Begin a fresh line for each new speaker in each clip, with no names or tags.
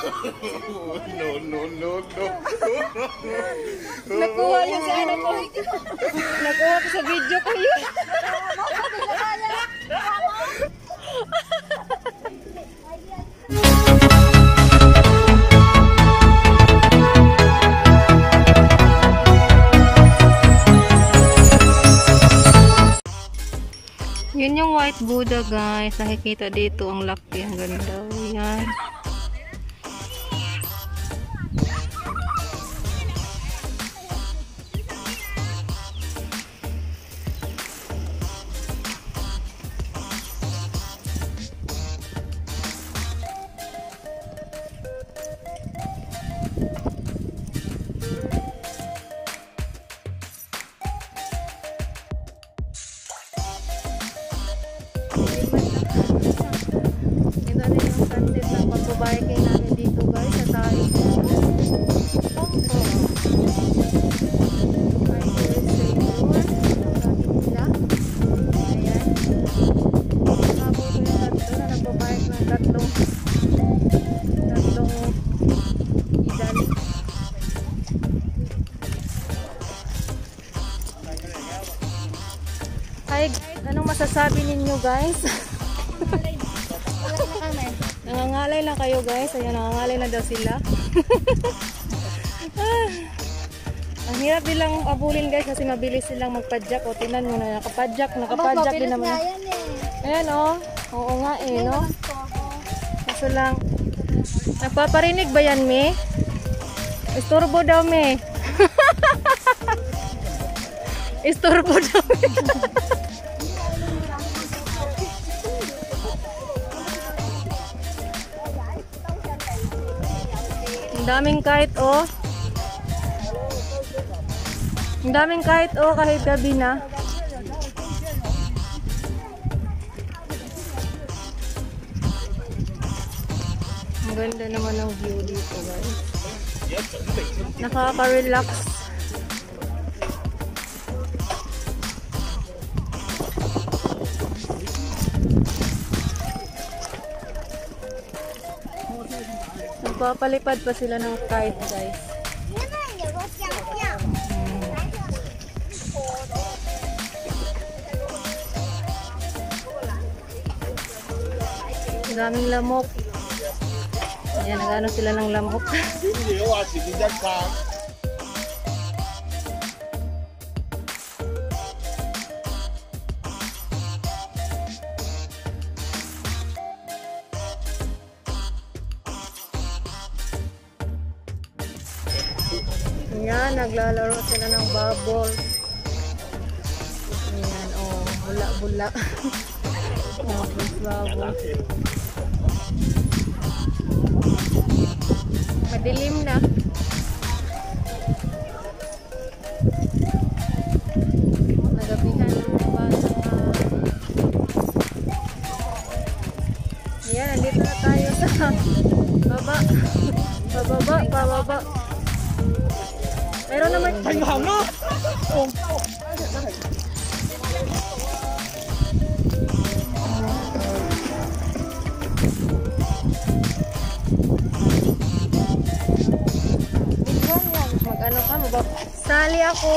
No, no, no, no.
Nakuha yun sa ano ko. Nakuha ko sa video ko yun. Yun yung white Buddha guys. Nakikita dito ang laki. Ang ganda. Yan. Ito na yung sunset ng pagbabiking namin dito guys sa tayo. Hi guys, anong masasabi ninyo guys? Nangangalay na kayo guys. Ayan, nangangalay na daw sila. Ang hirap nilang abulin guys kasi mabilis silang magpadyak. O tinan mo na, nakapadyak din naman. Ayan o. Oo nga eh, no? Kaso lang, nagpaparinig ba yan, me? Isturbo daw, me. Isturbo daw, me. Ang daming kahit oh. Ang daming kahit oh kahit gabi na. Ang ganda naman ng view dito guys. Nakaka-relax. Nagpapalipad pa sila ng kite guys. Daming lamok. Ayan, nag-ano sila ng lamok. Ayan, naglalaro sila ng bubble. Ayan, oh, bula-bula. Oh, bubble. Madilim na. Nagabihan pa sa ayan, nandito na tayo sa baba. Pababa. Meron naman. Ay, mahanga! Mag-ano ka? Sali ako!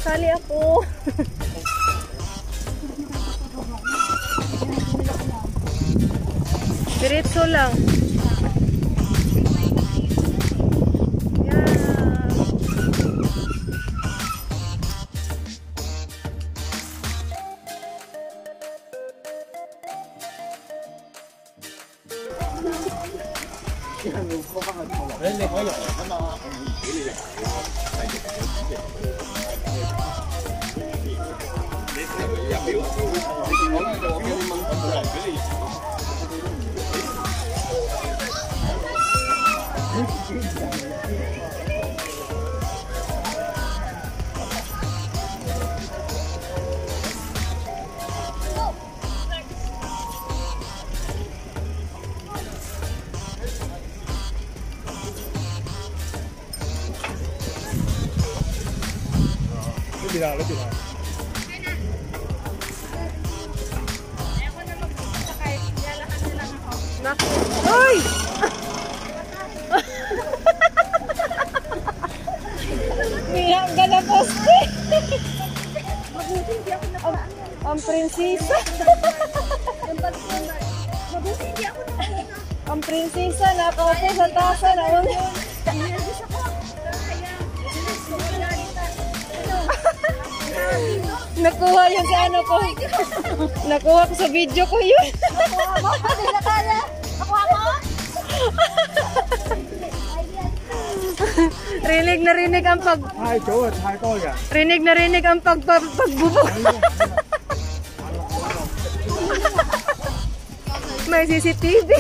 Sali ako! Diretso lang. Lebih lah. Hoy! prinsesa na kaupo sa tasa na. Nakuha yung sa ano ko. Nakuha ko sa video ko yun.
Nakuha mo?
Rinig na rinig ang rinig na rinig ang pagbubuk. May CCTV.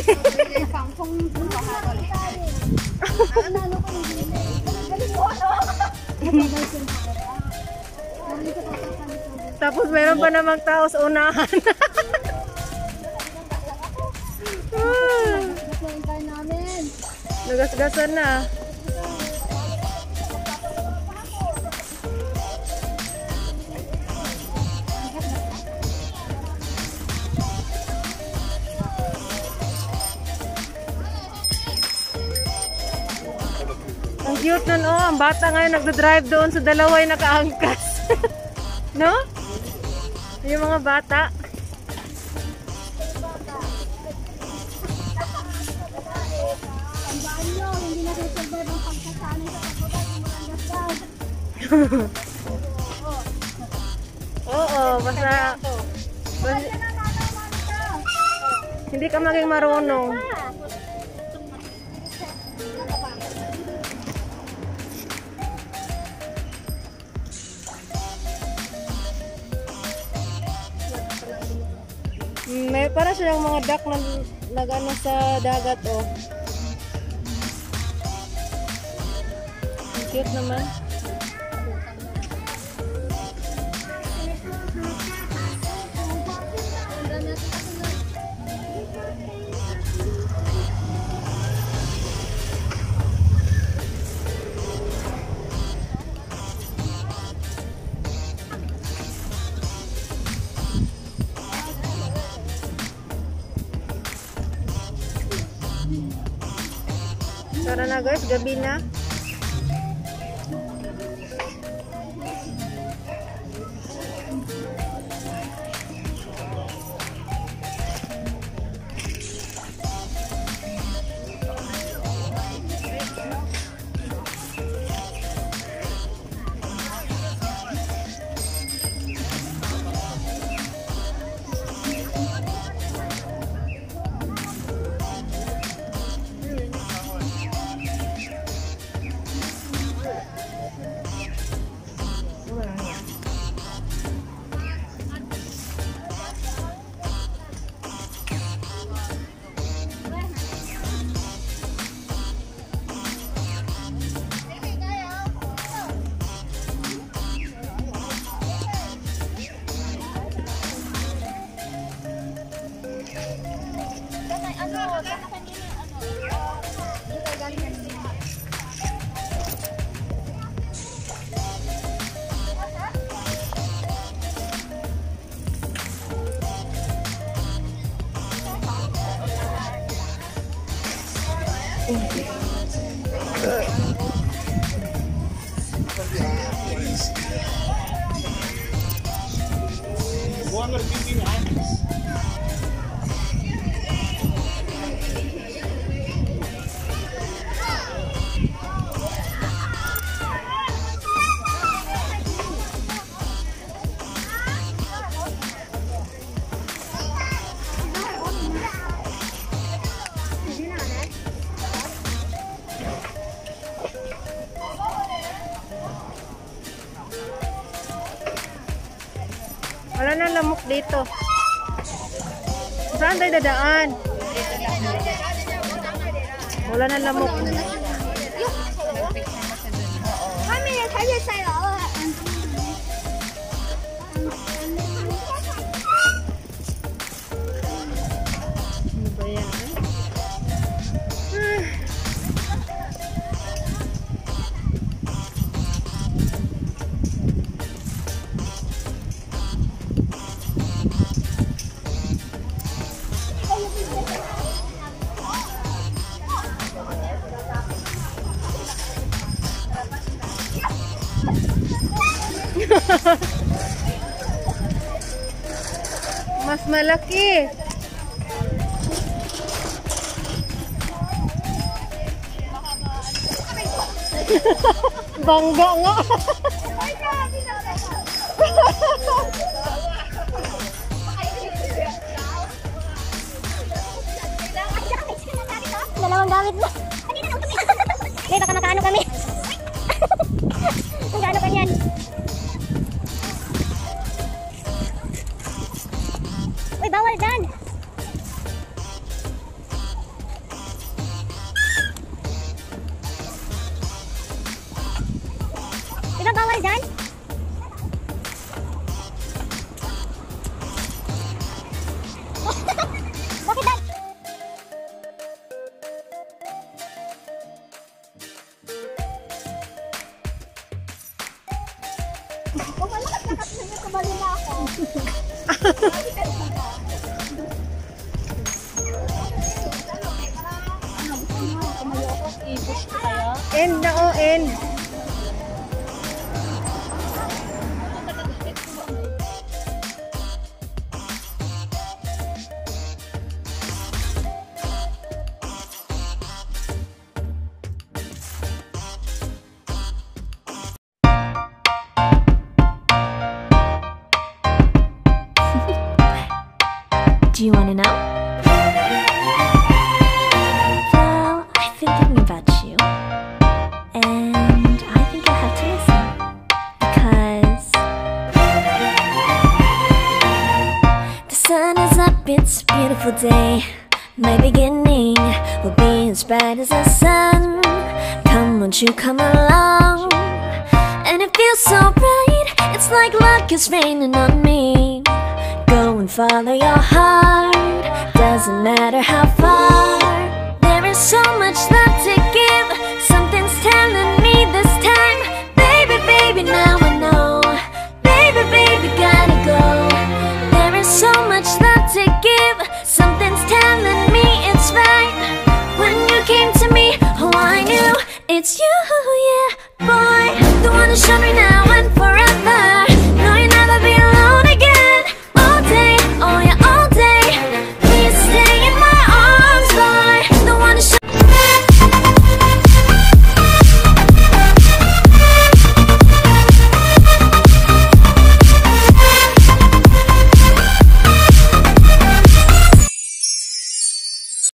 Tapos meron pa namang tao sa unahan. Nagasgasan na. Ang cute nun, oh. Ang bata ngayon nagdadrive doon sa dalaway nakaangkas. No? Yung mga bata.
Hindi na survive ang pagkasanay sa pagkasanay.
Oo, basta hindi ka maging marunong. May para silang mga duck na nag-ano sa dagat, oh. Ang cute naman. Tara na guys, gabi na. Wala na lamok dito. Saan tayo dadaan? Wala na lamok.
Kami na tayo sa'yo.
Ano ba yan? Mas malaki. Bangga nga.
Dalawang gamit na. May baka makaano kami. Kung gaano kanyan. Uy, bawal dyan. Diba bawal dyan? Bakit dyan? Kung malakas na kasi nyo, kumali na ako.
End na o, end.
Do you want to know? Well, I've been thinking about you, and I think I have to listen because the sun is up, it's a beautiful day. My beginning will be as bright as the sun. Come, won't you come along? And it feels so bright, it's like luck is raining on me. Go and follow your heart, doesn't matter how far.